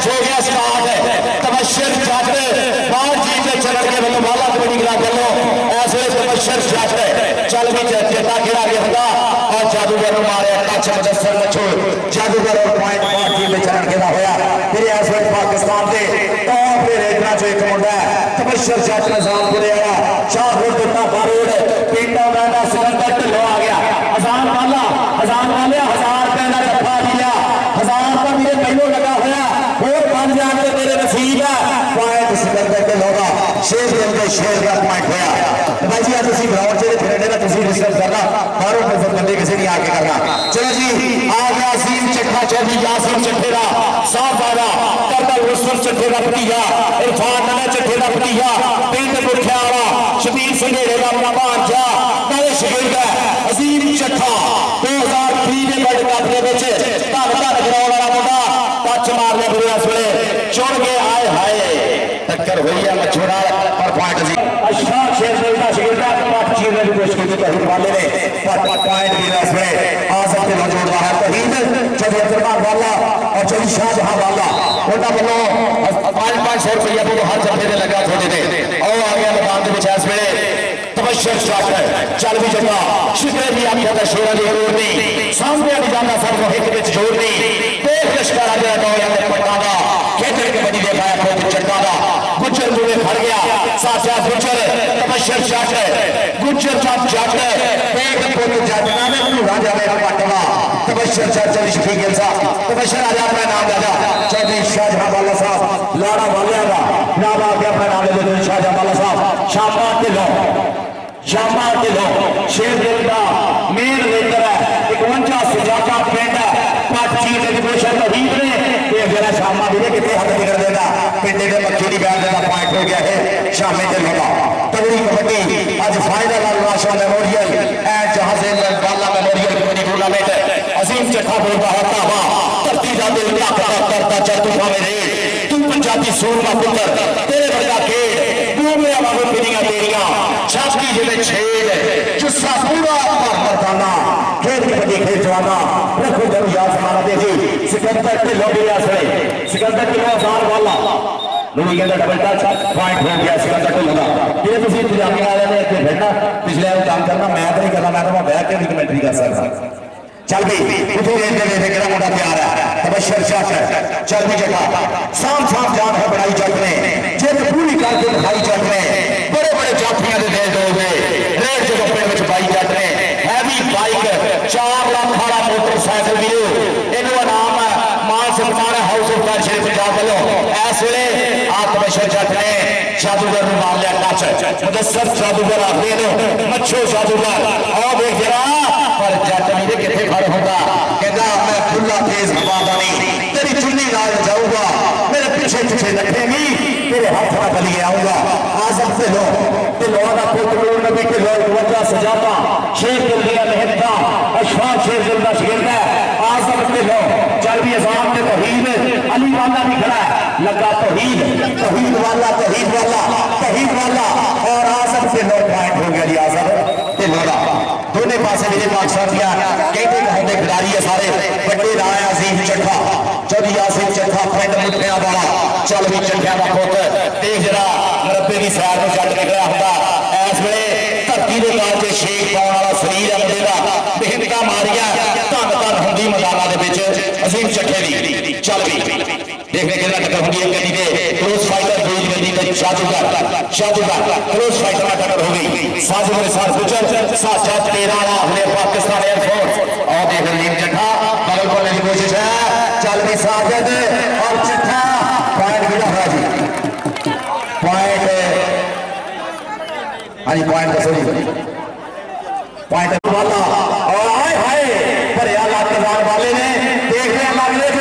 Match हो गया start. तबशर जट बाहर टीम के चलन के वालों वाला कबड्डी क्लब वालों ऐसे तबशर जट चल भी चेता खेला गया था और जादूगर मारे टच मुदस्सर मछू जादूगर और पॉइंट बाहर टीम के चलन खेला होया। फिर ऐसे पाकिस्तान के टॉप के रेडना जो एक मुंडा तबशर जट निजामपुर आया 4 फुट दिता बारूद पिंडा मैंने सिकंदर ढिल्लो आ गया। अजान वाले 1000 रुपए का जफा लिया 1000 का मेरे पहलों लगा होया और 5000 तो मेरे नसीब है। पॉइंट सिकंदर ढिल्लो का शेर के अंदर शेर का पॉइंट होया। तो भाई जी आज तुम ग्राउंड से खेलने का तुम रिसर्च करना बाहरों पर बंदे किसी नहीं आके करना। चलो जी आ गया असीम चट्ठा चौधरी यासीन चट्ठे का साफ वाला करदल रुस्तम चट्ठे का भतीजा इरफान नना चट्ठे का भतीजा पिंड मुठिया वाला शबीर संघेड़े का अपना भांजा नए शहीद है असीम चट्ठा 2003 के वर्ल्ड कप के विच धन धन ग्राउंड वाला मुंडा टच मारने पूरे इस वेले चुन के आए हाय टक्कर हुई है मछोड़ा पर पॉइंट जी अच्छा शेर का शहीद है पट चीरने की कोशिश की तहीद वाले ने पर पॉइंट भी इस वेले आ सकते मौजूद रहा है तहीद चौधरी अब्दुल वाला और चौधरी शाहजहां वाला उनका वालों 500 रुपया तो हर जगह से लगा छोड़े थे और आ गया मैदान के इस वेले तबशर स्टार्ट चल भी चला शिकरे भी आखिया था शेरा की जरूर नहीं सामने नहीं जाना सब को एक विच जोड़ नहीं देख लश्कर आ गया दौड़िया के पट्टा का खेतर के बड़ी दिखाया बहुत चट्टा का गुज्जर मुझे फड़ गया साचा गुज्जर तबशर स्टार्ट गुज्जर जब जट पेट पुल जटना ने पूरा जावे पटवा तबशर चौधरी शफीक गिल साहब तबशर आजा अपना नाम दादा चौधरी शाहजहां वाला साहब लाड़ा वालिया का नाम आ गया अपना नाम ले दो शाहजहां वाला साहब शामा ढिल्लो शेर दिल का मेन लीडर है 51 सुजाता पिंड पट चीरने की कोशिश तहीद ने ये जरा शामा भी कितने हद निकल देगा पिंडे के मक्खी की बैठ का पॉइंट हो गया है शामे ढिल्लो का तगड़ी कबड्डी आज फाइनल राशा मेमोरियल एंड जहाज वाला मेमोरियल कबड्डी टूर्नामेंट अजीम चट्ठा बोल रहा था धरती का दिल करता चल तू मेरे तू पंजाबी सोनमा पुत्र तेरे वर्गा खेल मेरा बाबू पीड़ियां तेरियां छाती जिले छेद जुस्सा पूरा मर्दाना खेल कबड्डी खेल जवाना रखो जब याद हमारा देखी सिकंदर ढिल्लो भी आसरे सिकंदर ढिल्लो आसान वाला लोग कहते डबल टच पॉइंट हो गया सिकंदर ढिल्लो का ये तुम इंतजामी वाले ने इतने फिरना पिछले काम करना मैं तो नहीं करना मैं तो बैठ के कमेंट्री कर सकता चल भी उठो मेरा मुंडा प्यार है तबशर शट चल भी जगह साम साम जान है बड़ाई जट ने जिद पूरी करके दिखाई जट ने बड़े बड़े जाफियां दे दिल दोगे रेड जगह पिंड में बाई जट ने हैवी बाइक 4 लाख वाला मोटरसाइकिल भी इन्हों नाम मान सम्मान house of card Shri Punjab वालों इस वेले आ तबशर जट ने जादूगर मार लिया टच मुदस्सर जादूगर आखिर मच्छो जादूगर और देख जरा पर जट नहीं कितने खड़ होगा कहता मैं खुला तेज हवा नहीं तेरी चुन्नी लाल जाऊंगा मेरे पीछे पीछे रखेगी तेरे हाथ में बलिए आऊंगा आजम से लो ढिल्लो का पुत्र नबी के लोग वजह सजाता शेर दिल्लिया मेहता अशफाक शेर दिल का शेर है आजम ढिल्लो चल भी अजाम ने तहीद अली वाला भी खड़ा है लगा तहीद वाला और आजम से लो पॉइंट हो गया जी आजम ढिल्लो का दोनों पासे मेरे पाकिस्तान दिया कहते कहते खिलाड़ी है सारे बड़े राय अजीम चट्ठा चौधरी यासीन चट्ठा पिंड मुठिया वाला चल भी चट्ठिया का पुत देख जरा मरबे की सैर में जट निकलिया होगा इस वेले धरती के नाल से शेक पाने वाला शरीर है मुंडे का मेहनत मारिया धन धन होंगी मैदाना अजीम चट्ठे की चल भी देखने के टक्कर होगी एक गड्डी के क्लोज फाइटर दूसरी गड्डी के शादुगा क्लोज फाइटर में टक्कर हो गई साजिद के साथ गुजर साचा 13 अपने पाकिस्तान एयरफोर्स और देख अजीम चट्ठा बगल बोलने की कोशिश है चल भी साजिद और चट्ठा पॉइंट मिला है जी पॉइंट हाँ जी पॉइंट सॉरी पॉइंट वाला और हाय हाय पर यार वाले ने देखने लगने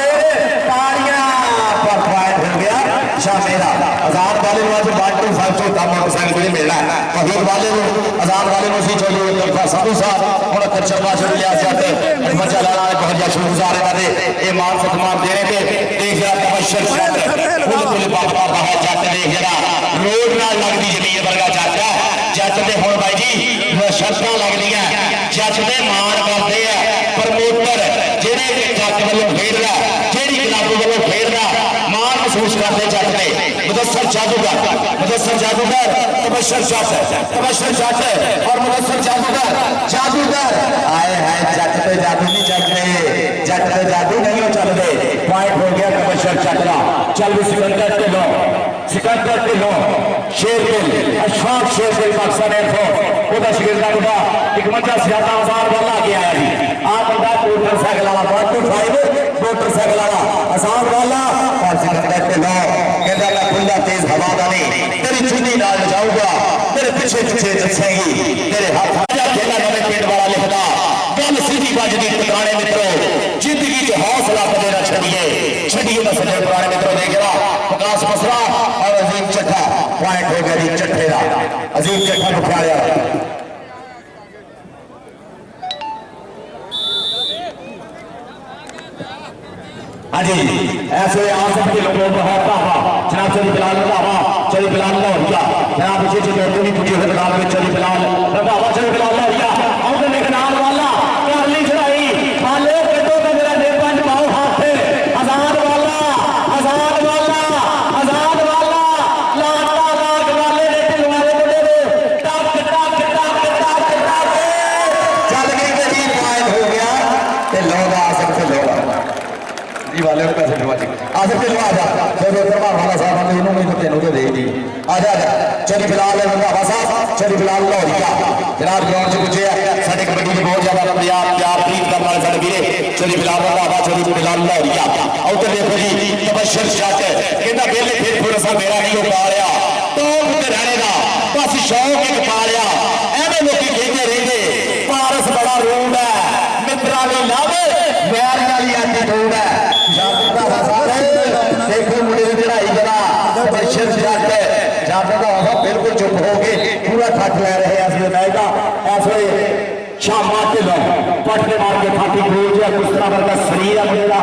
मेरा आजाद वाले बाटू 500 मोटरसाइकिल मिलना है फहीद वाले आजाद वाले सी चौधरी साधु साहब हूँ चरवा छड़ लिया बच्चा लाना बहुत ज्यादा शुक्रगुजार है ये मान सम्मान देने पे देख जरा तबशर जट देख जरा रोड नाल लगती जमीन वर्गा जट है जट दे हुण भाई जी शर्तां लगदियां जट दे मान करते हैं प्रमोटर जेड़े जट वालों खेड रहा जेड़ी क्लब वालों खेड रहा मान महसूस करते जट ने मुदस्सर जादूगर तबशर जट और मुदस्सर जादूगर आए हाय जट पे जादू नहीं चल रहे जट पे जादू नहीं हो चल रहे पॉइंट हो गया तबशर जट का चल भी सिकंदर के लो शेरगिल अशफाक शेरगिल पाकिस्तान एयरफोर्स ਉਹਦਾ ਸ਼ਗਿਰਦਾ ਮੁੰਡਾ 51 ਸਿਆਦਾ ਆਜ਼ਾਦ ਵਾਲਾ ਗਿਆ ਹੈ ਜੀ ਆ ਬੰਦਾ ਮੋਟਰਸਾਈਕਲ ਵਾਲਾ 125 ਮੋਟਰਸਾਈਕਲ ਵਾਲਾ ਆਜ਼ਾਦ ਵਾਲਾ और सिकंदर के लो कहता मैं खुला तेज हवा का नहीं तेरी चुन्नी नाल जाऊंगा तेरे पीछे दसेगी तेरे हाथ खेला नवे पिंड वाला लिखदा गल सीधी बजदी ठिकाने मित्रों जिंदगी च हौसला कदे ना छड़िए मसले पुराने मित्रों देख रहा प्रकाश बसरा और अजीम चट्ठा पॉइंट हो गया जी चट्ठे का अजीम चट्ठा बुखारिया हाँ जी ऐसे आसम के लोगों को है जनाब चली बिलाल लाहौरिया जनाब पीछे से दौड़ते नहीं पूछे फिलहाल में चली बिलाल लाहौरिया और निकनाल वाला करली चढ़ाई हाले कटो का मेरा दे पंज पाओ हाथ पे आजाद वाला लाटा लाग वाले ने टिलवारे बड़े रे टक चल गई गरीब पॉइंट हो गया ते लोग आसम से लोग वाले पैसे दिलवा आसिफ दिलवा जा जब दरबार वाला साहब ने इन्होंने तो तेनों तो दे दी आजा चली बिलाल रंधावा साहब चली बिलाल लाहौरिया जनाब ग्राउंड से पूछे साडे कबड्डी में बहुत ज्यादा प्यार प्रीत करने वाले साडे वीरे चली बिलाल रंधावा चली बिलाल लाहौरिया उधर देखो जी तबशर जट कहता बेले फिर थोड़ा सा मेरा नहीं हो पा रहा टॉप ते रहने का बस शौक एक पा रहा एवं लोग कहते रहते पारस बड़ा रूड है मित्रा ने लावे वैर वाली एटीट्यूड है देखो मुझे चढ़ाई करा तबशर जट जाता बिल्कुल चुप हो गए पूरा ठट ले रहे ऐसे रहेगा ऐसे शामा ढिलों पटके मार के खाती गोल या कुछ तरह का शरीर है मेरा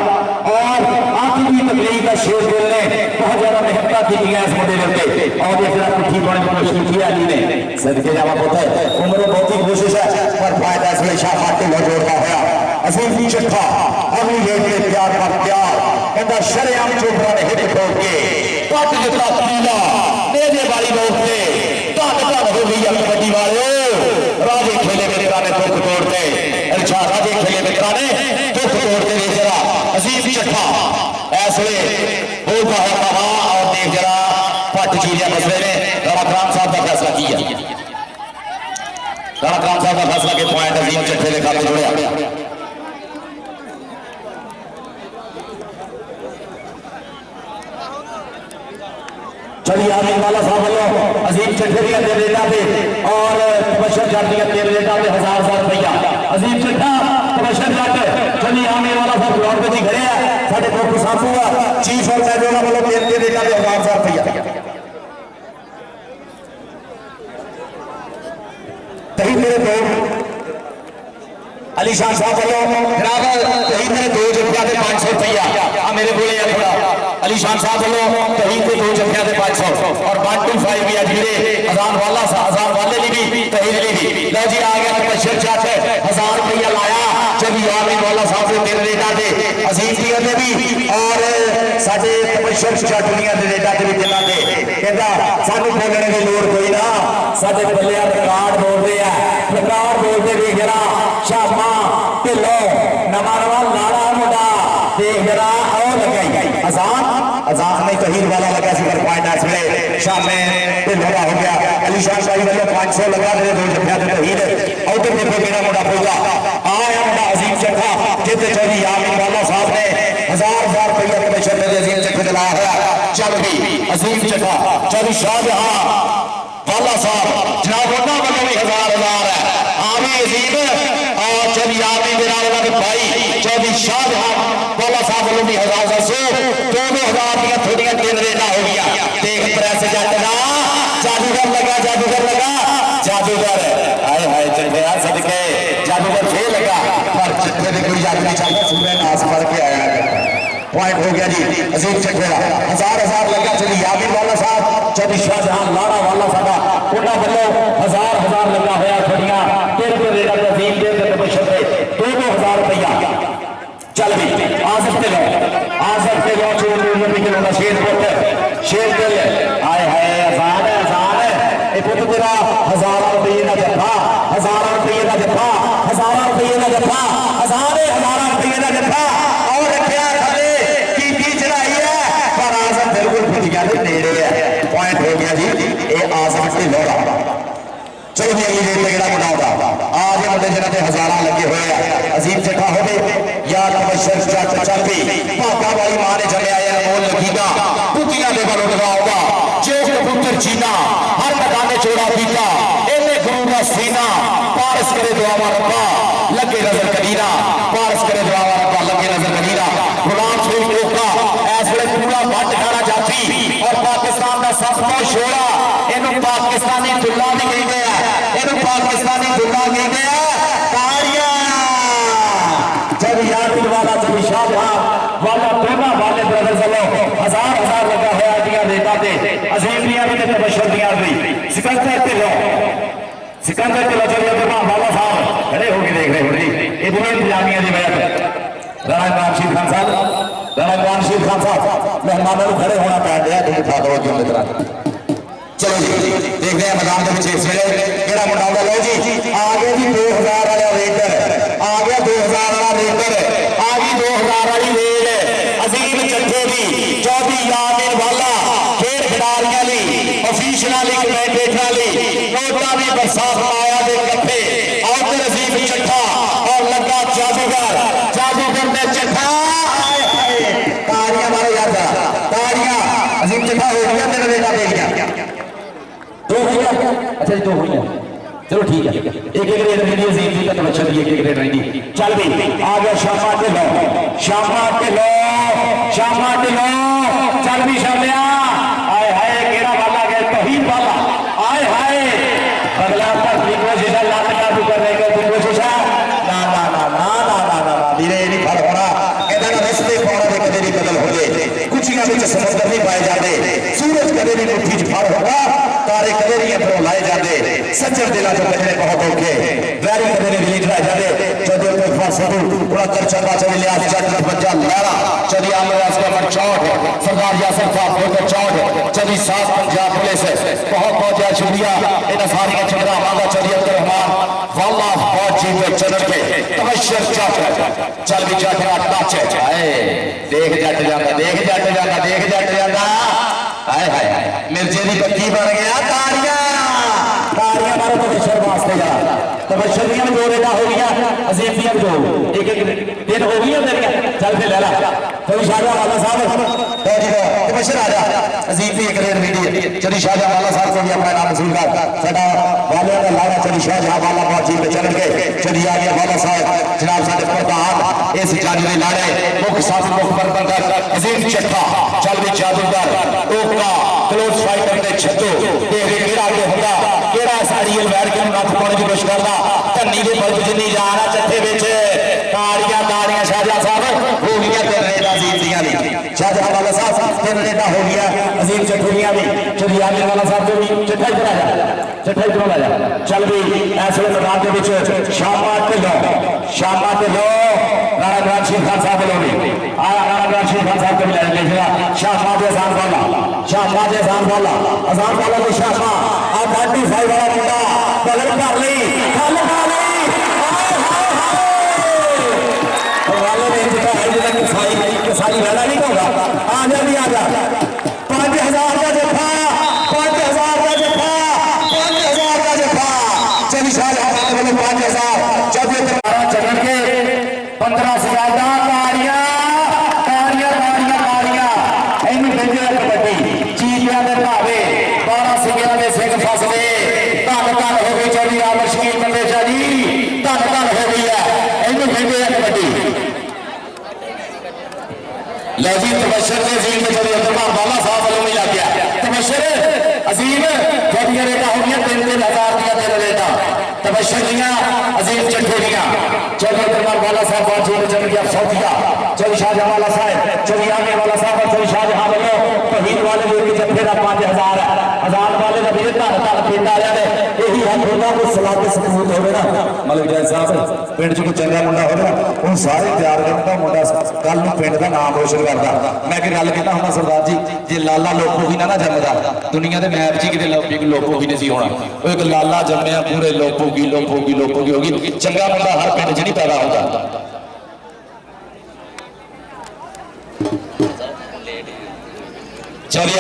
और आखिर की तकलीफ है शेरगिल ने बहुत ज्यादा मेहनत की है इस मुंडे के और ये जरा पुठी पाने की कोशिश की अली ने सदके जावा पुत्र उम्र बहुत ही कोशिश है पर फायदा इसमें शामा ढिलों जोड़ता होया अजीम चट्ठा अभी लेके प्यार पर प्यार कहता शरेआम चोपड़ा ने हिट ठोक के पट जितना पीला मेरे वाली लोग थे धन हो गई कबड्डी वाले राजे खेले मित्रा ने दुख तोड़ते अच्छा राजे खेले मित्रा ने दुख तोड़ते देख जरा अजीम चट्ठा ऐसे बोलता है कहा और देख जरा पट चीरिया मसले ने राणा ग्राम साहब का फैसला किया राणा ग्राम साहब का फैसला के पॉइंट अजीम चट्ठे ने खाते जोड़े चलिए आने वाला साहब वालों अजीम चट्ठे दिया दे देता थे और तबशर जट दिया दे देता थे 1000 रुपया अजीम चट्ठा तबशर जट चलिए आने वाला साहब ग्राउंड में खड़े हैं साडे कोकू साहब चीफ और मैनेजर वालों दे देता थे 1000 रुपया तही मेरे दो अली शाह साहब वालों जनाब तही मेरे 2 रुपया के 500 रुपया मेरे बोले थोड़ा अली शाह साहब वालों तही के 2 रुपया के 500 और 125 भी अजीरे हजार वाले भी तही ली लो जी आ गया तबशर जट 1000 रुपया लाया जब यामीन वाला साहब ने तेरे रेटा दे अजीम दिया दे भी और साडे तबशर जट दिया दे रेटा दे भी दिला दे कहता सानू बोलने की लोड़ कोई ना साडे बल्ले रिकॉर्ड बोलते हैं रिकॉर्ड बोलते भी जरा शामा ढिलो नवा लाड़ा मुंडा देख जरा और लगाई अजान नहीं तहीर वाला लगा सी पॉइंट इसलिए शामे ढिलों हो गया अली शाह शाही वाले 500 लगा दे 2 रुपया के तहीर और तो देखो मेरा मुंडा होगा आया मुंडा अजीम चट्ठा जिते चौधरी यामीन वाला साहब ने 1000 रुपया तबशर में अजीम चट्ठे दिलाया है चल भी अजीम चट्ठा चौधरी शाहजहां वाला साहब जनाब उन्होंने वालों भी 1000 है आमी अजीम और चौधरी यामीन मेरा भाई चौधरी शाहजहां वाला साहब वालों भी 1000 दोनों 1000 दिया थोड़ियां 3 रेटा हो गया देख प्रेस जट का जादूगर लगा आए हाय चट्ठे यार सदके जादूगर फेल लगा पर चट्ठे ने कोई याद नहीं चलता सूर्य नाश पड़ के आया पॉइंट हो गया जी अजीम चट्ठे का 1000 लगा चली यामीन वाला साहब चौधरी शाहजहां लाड़ा वाला साहब उन्होंने वालों 1000 लगा होया थोड़ियां 3 रेटा अजीम दे तबशर पे 2000 रुपया चल भी आ सकते लो चोर शेर शेर दिल आए हाय आजाद है आजाद है ये पुत तेरा 1000 रुपये का जफा 1000 रुपये का जफा 1000 रुपये का जफा आजाद है 1000 रुपये का जफा और रखा खड़े की चढ़ाई है पर आजम बिल्कुल फटिया के नेड़े है पॉइंट हो गया जी ये आजम ढिल्लों का चलो जी अगली डेट तगड़ा बनाऊंगा आज मुंडे जिन्होंने हजारा लगे हुए हैं अजीम चट्ठा हो या तबशर जट चल भी भागा वाली मां ने जमे आया मोल लगीगा कुतियां दे बलों लगाऊंगा जो कबूतर चीना हर मैदान चोड़ा पीता इन्हें गुरु का सीना पारस करे दुआवा रब्बा लगे नजर कदीरा पारस करे दुआवा रब्बा लगे नजर कदीरा गुलाम शरीफ लोका इस वे पूरा भट्ट खाना जाती और पाकिस्तान का सब तो छोड़ा इन्हों पाकिस्तानी दुल्ला भी कही गया इन्हों पाकिस्तानी दुल्ला कही गया ताड़ियां जब याद वाला जब शाहजहां वाला दोनों वाले ब्रदर चलो 1000 लगा हुआ दिया नेता ते अजीम दिया भी ते बशर दिया भी सिकंदर ते लो जब ये वाला साहब खड़े होके देख रहे हो जी ये दोनों इंतजामिया की वजह से राणा इमरान खान साहब मेहमानों को खड़े होना पै दिया तुम खा दो जो मित्रा चलो जी देख रहे हैं मैदान के पीछे इस वेले केड़ा मुंडा आउंदा लो जी आ गया जी 2000 वाला रेडर आ गया 2000 वाला रेडर आ गई 2000 वाली रेड अजीम चट्ठे दी चौधरी यामिन वाला खेल खिडारियां ली ऑफिशियलां ली कमेंटेटरां ली नोटा भी बरसात आया दे कट्ठे और अजीम चट्ठा और लगा जादूगर ने चट्ठा आए हाय ताड़ियां मारो यार ताड़ियां अजीम चट्ठा हो गया तेरा बेटा देख गया दो हुई अच्छा जी दो हुई चलो ठीक है एक रेड रेडी अजीम जी का तवज्जो दी एक रेड रेडी चल भी आ गया शामा के लो चल भी शामिया आए हाय केड़ा वाला गया तौहीद वाला आए हाय अगला पर कोशिश लात का भी करने की कोशिश ना धीरे नहीं फल होना कहना रस्ते पाना दे कदे नहीं बदल हो गए कुछियां विच समुद्र नहीं पाए जाते सूरज कदे नहीं मुट्ठी च फल होगा तारे कदे नहीं अंदरों लाए जाते सच्चर दिलों से बचने बहुत औखे वैरी कदे नहीं दिली चढ़ाए जाते चौधरी तो फासदू 69 चंदा चली लिया जट 55 लहरा चली आमर वास्ते 64 सरदार यासर साहब 64 चली 7 पंजाब पुलिस बहुत बहुत शुक्रिया इन सारियां चंद्रा मांगा चली अब्दुल रहमान वाला बहुत जीत चल के तबशर जट चल भी जट का टच है देख जट जाता हाय हाय मिर्जे की बत्ती बन गया ताड़ियां मारो तबशर वास्ते जा तबशर दियां दो रेडा हो गया अजीम दियां दो एक दिन हो गई मेरिया चल फिर ले ला चली शाहजहां वाला साहब तबशर आ जा अजीम दी एक रेड वीडियो चली शाहजहां वाला साहब को भी अपना नाम वसूल कर साडा वाले का लाड़ा चली शाहजहां वाला बहुत जीत चल गए चली आ गया वाला साहब जनाब साडे प्रधान इस जानी दे लाड़े मुख साथ मुख पर बंदर अजीम चट्ठा चल भी जादूगर ओका क्लोज फाइटर दे छत्तो देख केड़ा आगे होगा केड़ा साड़ील बैठ के नथ पाने की कोशिश करदा धन्नी दे बल्ब जिन्नी जान आ चट्ठे विच ताड़ियां शाहजहां साहब हो गया तेरे रेडा अजीम दियां दी शाहजहां वाला साहब तेरे रेडा हो गया अजीम चट्ठियां दी चली आने वाला साहब जो भी चट्ठा इधर आ जा चल भी ऐसे मैदान के विच शामा ते लो राणा इमरान खान साहब वालों ने आया राणा इमरान खान साहब को भी लाया देखा शाहबाज अजान वाला तो शाहबा अब 95 वाला मुंडा बगल कर ली खल खा ली वाले ने जितना है जितना कसाई वाला नहीं होगा आ जा 5000 का जफा 5000 का जफा 5000 का जफा चली शाहजहां वाले 5000 जब ये तुम्हारा चरण के 15 से ज्यादा ताड़ियां इन्हें भेजे कबड्डी चीटियां दे भावे 12 सिंगियां दे सिंह फसले धन हो गई चौधरी आमर शकील मंडेचा जी धन हो गई है इन्हें भेजे कबड्डी लो जी तबशर ने अजीम में चौधरी अब्दुल वाला साहब वालों में लग गया तबशर अजीम थोड़ियां रेटा हो गया 3-3000 दिया तेरे रेटा तबशर दियां अजीम चट्ठे दियां चौधरी अब्दुल वाला साहब बहुत जीत चल गया सौदिया चौधरी शाहजहां वाला साहब चौधरी आने वाला साहब चौधरी शाहजहां वालों तहीद वाले जो कि जत्थे का 5000 है आजाद वाले का भी धन पीता आया यही होगा कोई सलाह के सपूत होवे ना मतलब जैन साहब पिंड च कोई चंगा मुंडा होवे ना उन सारे तैयार करता मुंडा कल नूं पिंड दा नाम रोशन करदा। मैं कि गल कीता हुंदा सरदार जी जे लाला लोपो भी ना जमदा दुनिया दे मैप च किते लोपो भी नहीं सी होना। ओह एक लाला जम्मिया पूरे लोपो की होगी चंगा मुंडा हर पिंड च नहीं पैदा होता। चलिए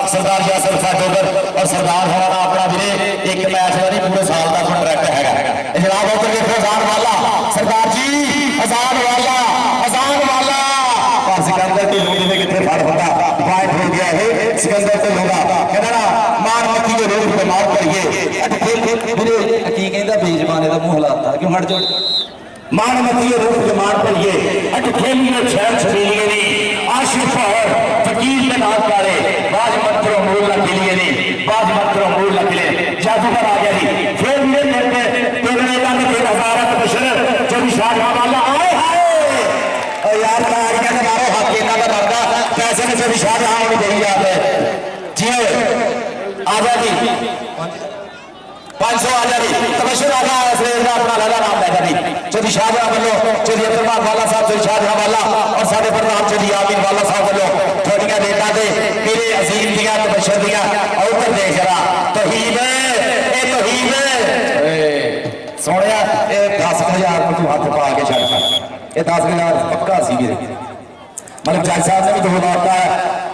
सरदार यासर फाटोगर और सरदार हमारा अपना भी एक मैच का नहीं पूरे साल का कॉन्ट्रैक्ट है जनाब उधर देखो अजान वाला सरदार जी अजान वाला और सिकंदर ढिल्लों जिन्हें कितने फड़ फटा पॉइंट हो गया है सिकंदर ढिल्लों का कहना ना मार मक्खी के रोग बीमार करिए मेरे की कहता बेजमाने का मुंह हलाता क्यों हट जाओ मान मक्खी के रोग बीमार करिए अट खेली ने छैल छबीलिए नहीं आशिफ और फकीर के नाम करे बाज मंत्रों मूल लखिलिए नहीं बाज मंत्रों मूल लखिले जादूगर आ गया जी फिर मेरे निर्णय तेरे का फिर हजारत बशर जब शाहजहां वाला आए हाय यार तारियां के मारो हाथ के ना करदा पैसे में जब शाहजहां होने देई जाते जी आजादी 500 आजादी तबशर आगा इसलिए अपना लगा नाम बैठा दी चौधरी शाहजहां वालों चौधरी अब्दुल वाला साहब चौधरी शाहजहां वाला और साडे प्रधान चौधरी आमिर वाला साहब वालों थोड़ियां डेटा दे मेरे अजीम दियां तबशर दियां और उधर देख जरा तौहीद ए तौहीद सोनिया ए 10,000 को तू हाथ पा के छड़ ये 10,000 पक्का सी मेरे मतलब जज साहब ने भी 2 लाता है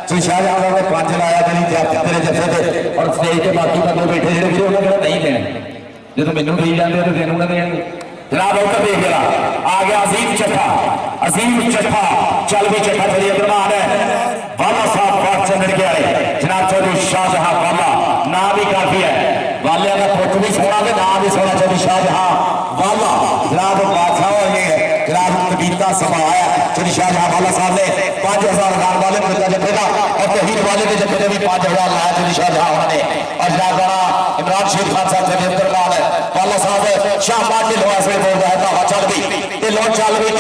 तो शाहजहां ने 5 लाया तेरी तेरे जफे थे और स्टेज पे बाकी बंदे बैठे जेडे भी उन्होंने नहीं देने जो मैनू दी जाते तो तेनू ना देंगे जनाब उधर देख जरा आ गया अजीम चट्ठा चल भी चट्ठा चलिए प्रधान है वाला साहब बात चंद्र के आए जनाब चौधरी शाहजहां वाला नाम भी काफी है वाले का पुत भी सोना के नाम भी सोना चौधरी शाहजहां वाला जनाब बादशाह और ये जनाब कबीता सभा आया चौधरी शाहजहां वाला साहब ने 5,000 गान वाले को जत्थे का और तहीद वाले के जत्थे ने भी 5,000 लाया चौधरी शाहजहां ने और जनाब इमरान शेर खान साहब से अंतरमान है वाला साहब शाहबाद ढिल्लों ऐसे बोल रहा है हवा चल गई ढिल्लों चल गई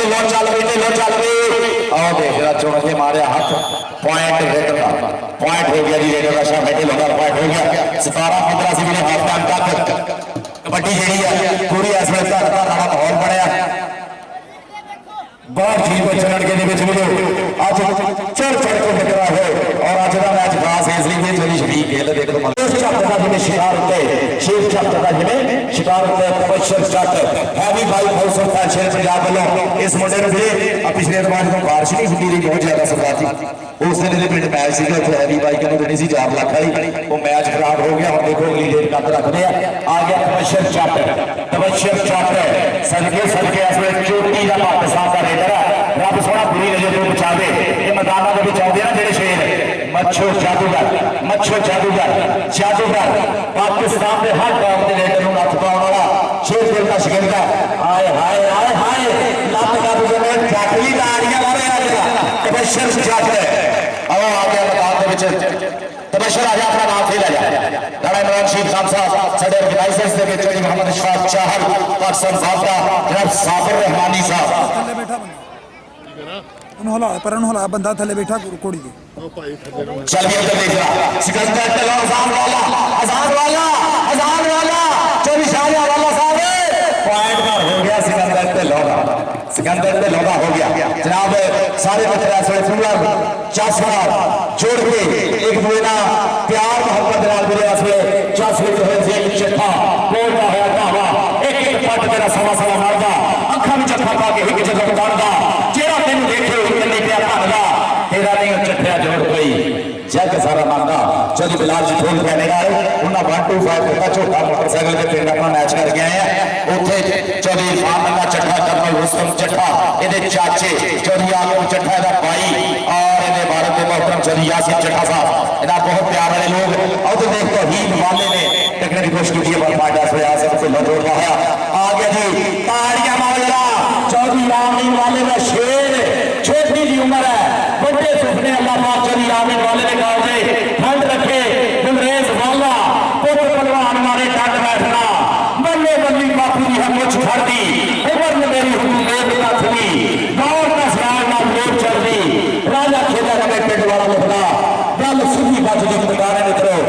आओ देख रहा चुन के मारे हाथ पॉइंट हो गया जी रेडर का शाह ढिल्लों का पॉइंट हो गया 17-15 से मेरे हाफ टाइम तक कबड्डी जी है पूरी इस वे घर का माहौल बनया बहुत चीज को चढ़ के अज चढ़ के टकरा है और अज का मैच खास है इसलिए चली शरीक खेल देखो जिम्मे शिकार उत्ते शेर छात्र का जिम्मे शिकार उत्ते तबशर जट heavy bike house of fashion Punjab वालों इस मुंडे ने भी पिछले एतवार जो बारिश नहीं होती रही बहुत ज्यादा सरदार जी उस दिन पिंड मैच से उत्थे हैवी बाइक देनी सी 4 लाख आई वो मैच खराब हो गया और देखो अगली डेट कद रखते हैं आ गया तबशर जट सदके इस वे चोटी का पाकिस्तान का रेडर है रब सोना बुरी नजर को बचा दे ये मैदानों के विच आउंदे ना जेडे शेर मच्छो जादूगर पाकिस्तान के हर कौम के रेडर को नथ पाउण वाला शेर दिल का शिकंजा हाय लत का दूजे फैक्टरी ताड़ियां मारे आ तबशर जट आओ आ गया मैदान के विच तबशर आ जा अपना नाम से ले जा राणा इमरान शेर खान साहब साडे ऑर्गेनाइजर्स दे विच मोहम्मद इशफाक चाहल पाकिस्तान साहब का जनाब साबिर रहमानी साहब बंदा थले बैठा कुड़ी के चलिए उधर देख रहा सिकंदर ढिल्लों अजान वाला चौधरी शाहजहां वाला साहब पॉइंट पर हो गया सिकंदर ढिल्लों का सिकंदर पे लौटा हो गया जनाब सारे मित्र इस वे पूरा चस जोड़ के एक दूसरे ना प्यार मोहब्बत नाल भी इस वे चस विच होए सी चिट्ठा बोलदा होया धावा एक एक पट तेरा सवा सवा मारदा अखां विच अखां पा के एक जगह उतारदा जेड़ा तेनू देखे इकल्ले पिया भरदा तेरा नहीं चिट्ठिया जोड़ कोई जग सारा मानदा जदी बिलाल जी ठोल कहने वाले उन्हां 125 का छोटा मोटरसाइकिल के पिंड अपना मैच कर गए हैं उत्थे चौधरी इरफान का चट्ठा कर्नल रुस्तम चट्ठा इहदे चाचे चौधरी आलम चट्ठा दा भाई और इहदे भारत के मोहतरम चौधरी यासिर चट्ठा साहब इन्हां बहुत प्यार वाले लोग और तो देख तो हीद वाले ने टेकने की कोशिश की पर फायदा से आसम से न जोड़ रहा आ गया जी ताड़ियां मारदा चौधरी आमीन वाले का शेर छोटी जी उम्र है बड़े सुपने अल्लाह पाक चौधरी आमीन वाले ने कहा ठंड रखे गुलरेज वाला पुत पहलवान मारे ठंड बैठना बल्ले बल्ली बापू की है मुझ छाती उमर में मेरी हुकूमत कथनी दौड़ का सराय ना लोग चलती राजा खेला रहे पिंड वाला लिखना गल सीधी बच दी बगाने मित्रों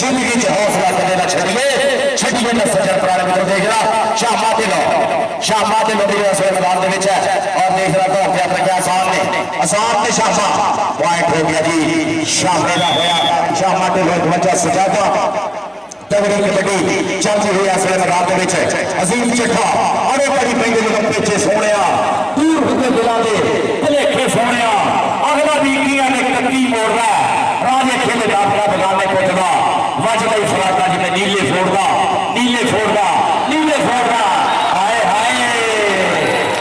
जिंदगी च हौसला करने ना छड़िए ना सज्जन पुराने मित्रों देख रहा शामा ते लो मैदान और देख रहा तो क्या प्रज्ञा आसान ने शामा पॉइंट हो गया जी शामे का होया शामा ते लो बच्चा सजादा तगड़ी कबड्डी चलती हुई इस मैदान अजीम चिट्ठा अरे बड़ी पेंगे पीछे सोने दूर होते दिलों के भलेखे सोने अगला बीकिया ने कत्ती मोड़ रहा राजे खेले दाखला बगाने पुटदा वज गई फराटा जिन्हें नीले फोड़दा हाय हाय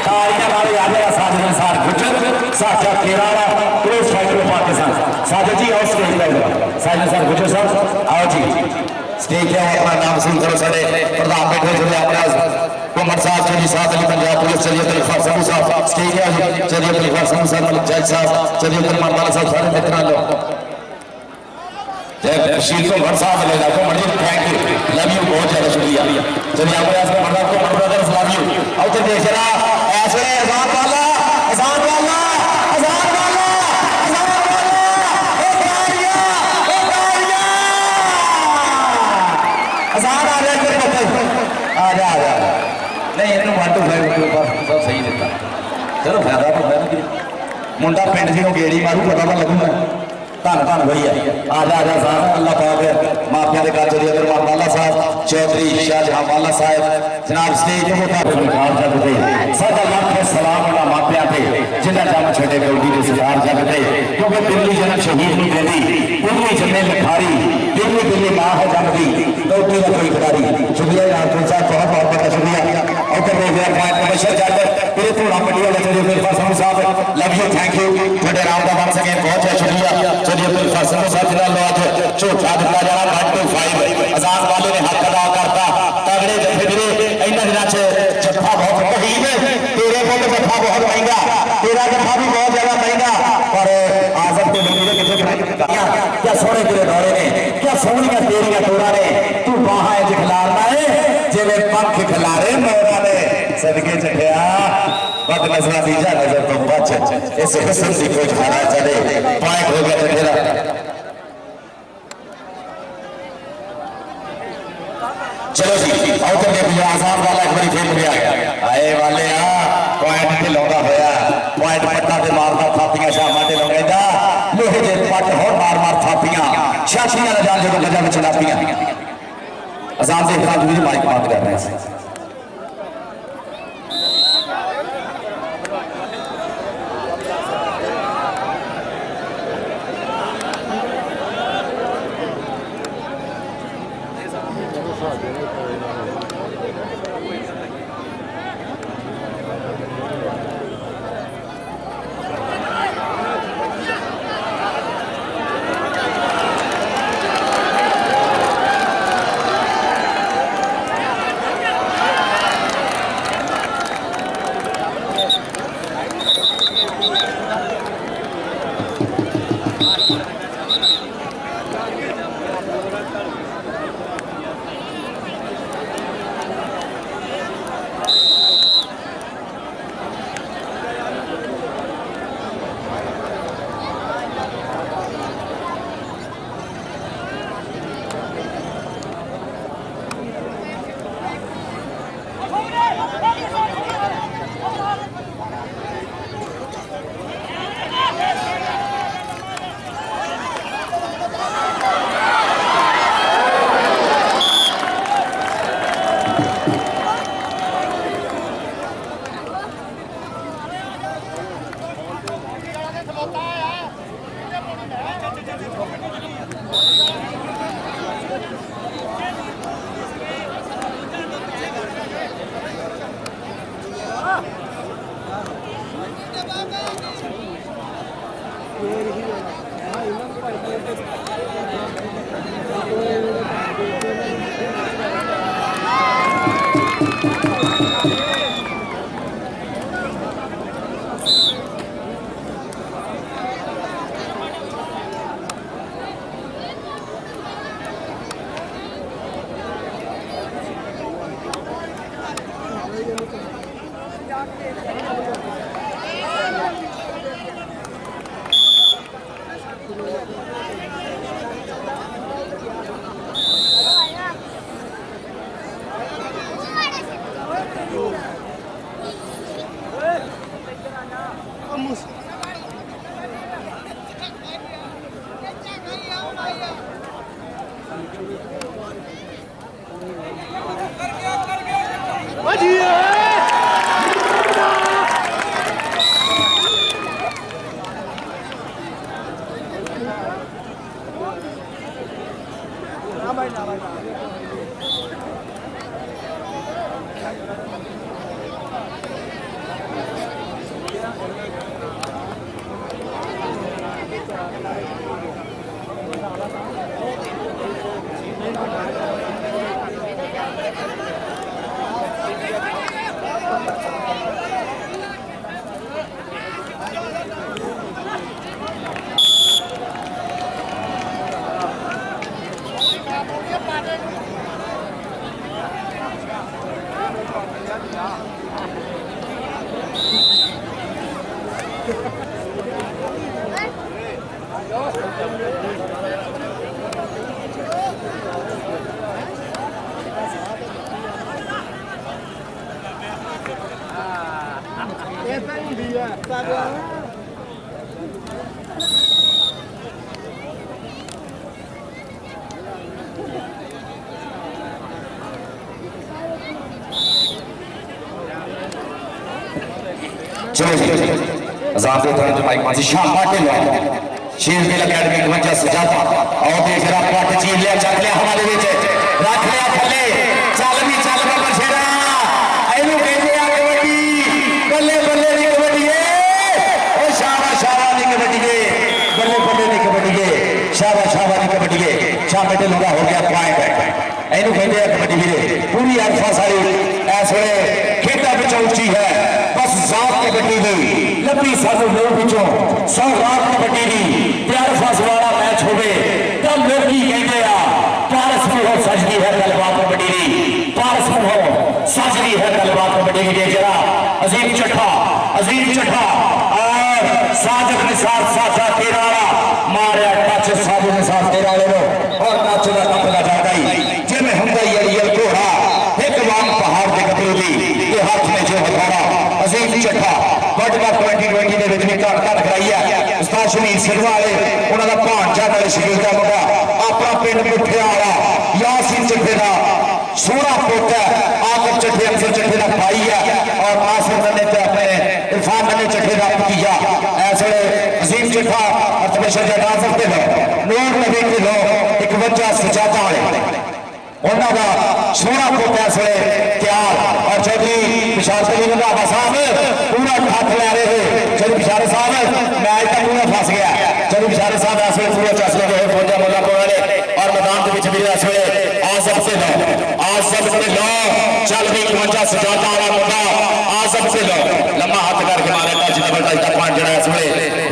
तारियां वाले आगे साजिद अंसार गुजर साचा केराला क्लोज फाइटर पाकिस्तान साजिद जी और स्टेज पर साजिद अंसार गुजर साहब आओ जी स्टेज पे अपना नाम सुन करो सारे प्रधान बैठे चले अपना कुमार साहब चली साहब अली पंजाब पुलिस चलिए खलीफा समूह साहब स्टेज पे चलिए खलीफा समूह साहब जज साहब चलिए फरमान वाला साहब सारे मित्रों लो शील को भर साहब लेगा को मर्जी थैंक यू लव यू बहुत ज्यादा शुक्रिया चलिए आप ऐसे मर्दा को मर्द ब्रदर्स लव यू और तो देख रहा ऐसे अजान वाला अजान आ रहा आ जा नहीं इन्हों 1 to 5 के ऊपर सब सही देता चलो फायदा तो है मुंडा पिंड जी गेड़ी मारू पता तो लगूगा धन भैया आ जा साहब अल्लाह पाक माफिया के घर चलिए दरबार वाला साहब चौधरी शाहजहां वाला साहब जनाब स्टेज पे साडा लाख सलाम उन्हां मापिया ते जिन्हां जम छड्डे गौडी दे सरदार जग ते क्योंकि दिल्ली जन्म शहीद नहीं देती दिल्ली जन्मे लिखारी दिल्ली मां है जमदी गौडी का कोई खिलाड़ी शुक्रिया रामपुर साहब बहुत बहुत शुक्रिया और देख रहे हैं बशर जट मेरे थोड़ा मंडी वाले चलिए मेरे पास साहब लव यू थैंक यू थोड़े राम का बन सके बहुत बहुत शुक्रिया चलिए मेरे पास साहब जिन्होंने आज झोटा दिता जाना 1 to 5 अजान वाले ने हक अदा करता तगड़े जत्थे वीरे इन्हां दिनां च जत्था बहुत कहीब तेरे को जत्था बहुत महंगा तेरा जत्था भी बहुत ज्यादा महंगा पर आजम के मंदिर कितने क्या सोने तेरे दौरे ने क्या सोनिया तेरिया तोड़ा ने तू बाहां च खिलारना है जिवें पंख खिलारे मोरा ने सदके चढ़िया बद नजरा दीजा नजर तो बच इस हुस्न की कोई खाना चले पॉइंट हो गया चढ़ेरा चलो जी आउटर के आजाद वाला एक बारी फिर गया आए वाले पॉइंट पे लौटा होया पॉइंट पट्टा ते मारदा थापियां शामा ते लौंगेदा लोहे दे पट हो मार थापियां शाशियां न जान जो गजा में चलापियां अजान से इकराम जी माइक बात कर रहे हैं चलो जी आजाद के तरफ माइक माजी शाह पाटे लो शेर दिल अकेडमी 51 सजाता और देख रहा पाट चीर लिया चक लिया हमारे विच रख लिया थले चल भी चल बाबा शेरा एनु कहते आ कबड्डी बल्ले बल्ले दी कबड्डी ओ शाबाश शाबाश दी कबड्डी बल्ले बल्ले दी कबड्डी शाबाश शाबाश दी कबड्डी शाह बेटे लूंगा हो गया पॉइंट एनु कहते आ कबड्डी वीरे पूरी अल्फा सारी इस वेले खेता विच उची है बस जात कबड्डी दी लंबी सानू लोग विचों सौगात कबड्डी दी प्यार फसवाड़ा मैच होवे तब लोग की कहते आ पारस मुहो सजदी है तलवार कबड्डी दी पारस मुहो सजदी है तलवार कबड्डी दी जरा अजीम चट्ठा और साजक निसार साजा तेरा मारिया टच साजक निसार तेरा ले लो और टच का कप जाता ही जिमें हुंदा यड़ियल घोड़ा एक वांग पहाड़ के कपड़े के हाथ में जो हथौड़ा अजीम चट्ठा वर्ल्ड कप 2020 ਦੇ ਵਿੱਚ ਵੀ ਧੜਕਾ ਲਗਾਈ ਹੈ ਉਸਤਾਦ ਸ਼ਮੀਰ ਸਿੰਘਵਾ ਵਾਲੇ ਉਹਨਾਂ ਦਾ ਭਾਂਜਾ ਨਾਲ ਸ਼ਕੀਲ ਦਾ ਮੁੰਡਾ ਆਪਣਾ ਪਿੰਡ ਮੁੱਠਿਆ ਵਾਲਾ ਯਾਸੀਨ ਚੱਠੇ ਦਾ ਸੋਹਣਾ ਪੁੱਤ ਹੈ ਆਕਰ ਚੱਠੇ ਅਫਸਰ ਚੱਠੇ ਦਾ ਭਾਈ ਹੈ ਔਰ ਆਸਰ ਨੇ ਤੇ ਆਪਣੇ इरफान ने चट्ठे का भतीजा ऐसे अजीम चट्ठा अर्थमेशर जटा सकते हो नूर नबी के लो 51 सजाता वाले उन्होंने सोहना पुत इस वे तैयार और चौधरी विशाल सलीम रंधावा साहब पूरा हथ लै रहे थे चौधरी बिशारे साहब मैच का पूरा फस गया चौधरी बिशारे साहब इस वे पूरा चस लगे हुए फौजा मोला वाले और मैदान के बीच भी इस वे आ सकते लो चल भी 51 सजाता वाला मुंडा आ सकते लो लम्बा हाथ करके मारे टच डबल टच का पॉइंट जड़ा इस वे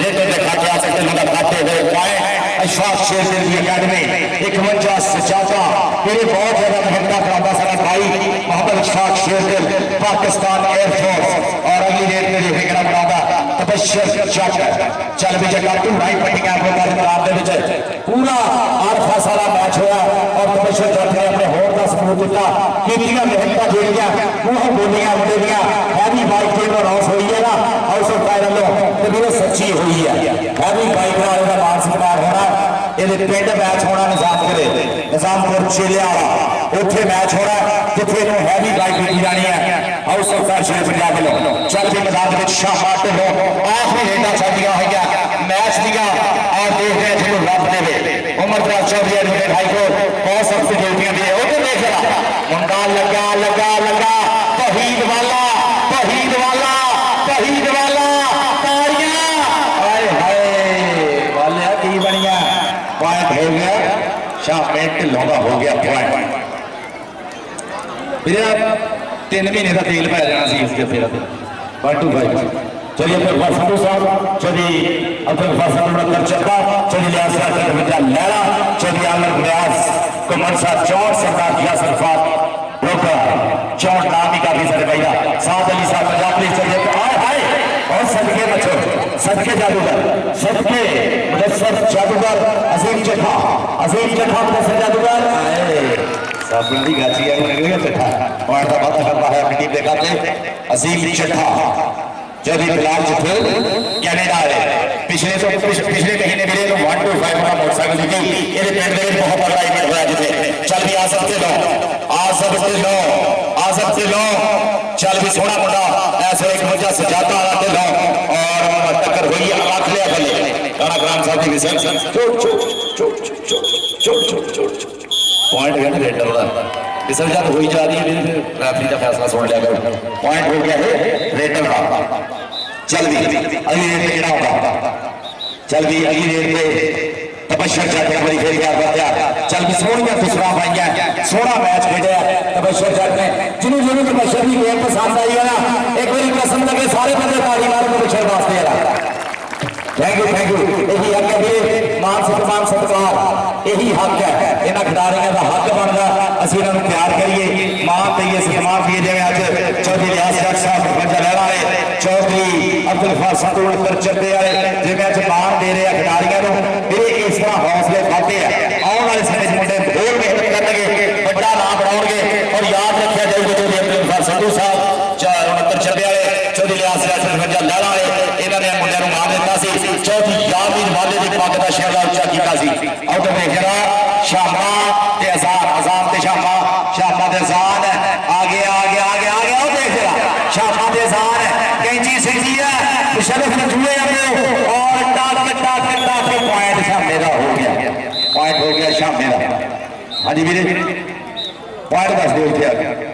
लेकर के खाते आ सकते लोग खाते हुए पॉइंट अशफाक शेर दिल की अकेडमी 51 सजाता मेरे बहुत ज्यादा मेहनत कराता सारा भाई मोहम्मद अशफाक शेर दिल पाकिस्तान एयरफोर्स और अगली डेट में फिक्र बनाऊंगा तबशर जट चल भी जगह ढूंढा ही पट्टियां मैदान के पूरा आरफा सारा मैच होया और तबशर जट ने अपने होर का सबूत दिता कीतियां मेहनत जोड़ियां मूंह बोलियां मुंडियां हैवी बाइक जो रॉस हुई है ना हाउस ऑफ फायर लो तो मेरे सच्ची हुई है हैवी बाइक वाले का मान सत्कार होना ये पिंड मैच होना निजामपुर चेलिया उत्थे मैच होना जिथे हैवी बाइक दी जानी है हाउस ऑफ फायर शेर पंजाब लो चल भी मैदान में शाबाश लो आखिरी रेडा छड़िया हुई मैच दिया और देखते हैं जो रब देवे उमर दराज चौधरी एडवोकेट हाई कोर्ट बहुत सख्त ड्यूटियां दी उधर देख रहा मुंडा लगा लगा लगा तहीद वाला ताड़ियां हाय हाय वाले की बनिया पॉइंट हो गया शाह पेट लौंगा हो गया पॉइंट मेरा 3 महीने का तेल पै जाना सी इसके फिर 125 चलिए फिर संधू साहब चलिए अब्दुल फैसल उनकर चक्का चलिए लियाज साहब बच्चा लैला चलिए आलम रियाज कुमार साहब चौड़ सरदार किया सरफात ब्रोकर चौड़ नाम ही काफी सारे भैया साद अली साहब पंजाब पुलिस चलिए आए हाय और सदके बच्चों सदके जादूगर सदके मुदस्सर जादूगर अजीम चट्ठा मुदस्सर जादूगर साबुन दी गाची है उन्हें चट्ठा और का पता करता है अपनी टीम के खाते अजीम चट्ठा जदी बिलाल चट्ठे कनाडा है पिछले महीने मेरे तो 125 का मोटरसाइकिल जीती ये पेड़ दे बहुत बड़ा इवेंट होया जिथे चल भी आ सकते लो चल भी सोहना मुंडा ऐसे एक मुझा सजाता वाला ढिलों और टक्कर हुई है रख लिया बल्ले राणा ग्राम साहब की विजन पॉइंट गया रेडर का विसल जब हुई जा रही है रेफरी का फैसला सुन लिया करो पॉइंट हो गया है रेडर का चल भी अगली रेड पे किहड़ा होगा चल भी अगली रेड पे तपस्या जट एक बारी फिर तैयार करते चल भी सोहनियां खुसरा पाइया सोहना मैच खेलिया तपस्या जट ने जिन्होंने तपस्या की गेम पसंद आई है ना एक बार कसम लगे सारे बंदे ताली मार तपस्या वास्ते यार थैंक यू यही हक है वीरे मान सत्कार यही हक है इन्होंने खिडारियों का हक बनता असं इन्होंने प्यार करिए मान दईए सन्मान दिए जिवें अज चौधरी लिहाज जट साहब सरपंच लहरा वाले चौधरी अब्दुल फासिल तोड़कर चरते वाले जिवें अज मान दे रहे हैं खिडारियों वीरे इस तरह हौसले बढ़ते हैं आने वाले समय मुंडे होर मेहनत करेंगे बड़ा नाम बनाओगे और याद रखा जाएगा चौधरी अब्दुल फासिल संधू साहब 69 चरते वाले चौधरी लिहाज जट सरपंच लहरा वाले इन्होंने मुंडिया को मान दिता चौथी यादवीर वाले की पग का शेरा उच्चा किया आउट में जरा शामा ते अजान अजान ते शामा शामा ते अजान आगे आगे आगे आगे आओ देख जरा शामा ते अजान कैंची सीधी है शरफ ने जुए अपने और टाक पॉइंट शामे का हो गया पॉइंट हो गया शामे का हाँ जी वीरे पॉइंट दस दो इतने